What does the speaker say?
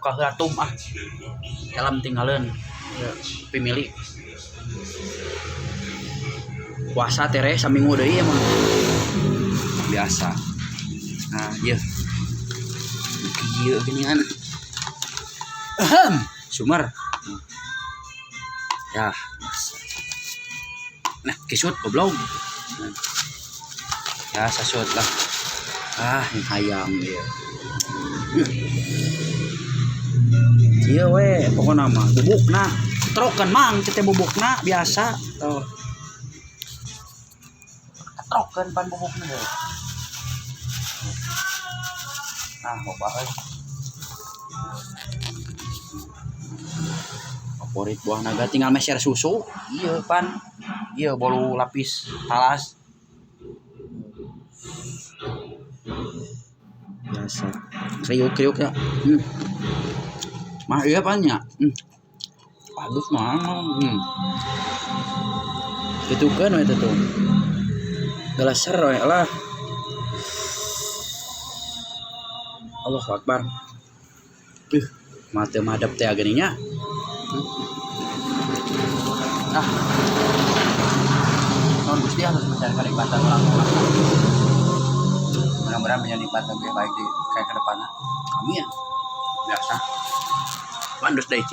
buka halatum dalam tinggalan ya, pemilik puasa tere saminggu deui emang biasa. Nah ieu geningan Sumar ya nah kisut goblok ya sasut lah yang hayam dia iya we pokoknya mah bubukna trokan mang teh bubukna biasa tuh trokan pan bubukna deh nah loba euy favorit buah naga tinggal meser susu iya pan iya bolu lapis talas biasa kriuk ya mah iya pan nya bagus mah itu kan itu tuh galaser we lah Allahu Akbar mate madep teh ageninya non Gusti harus mencari kenikmatan orang-orang mudah-mudahan menjadi lebih baik di kayak ke depannya amin biasa pandus deh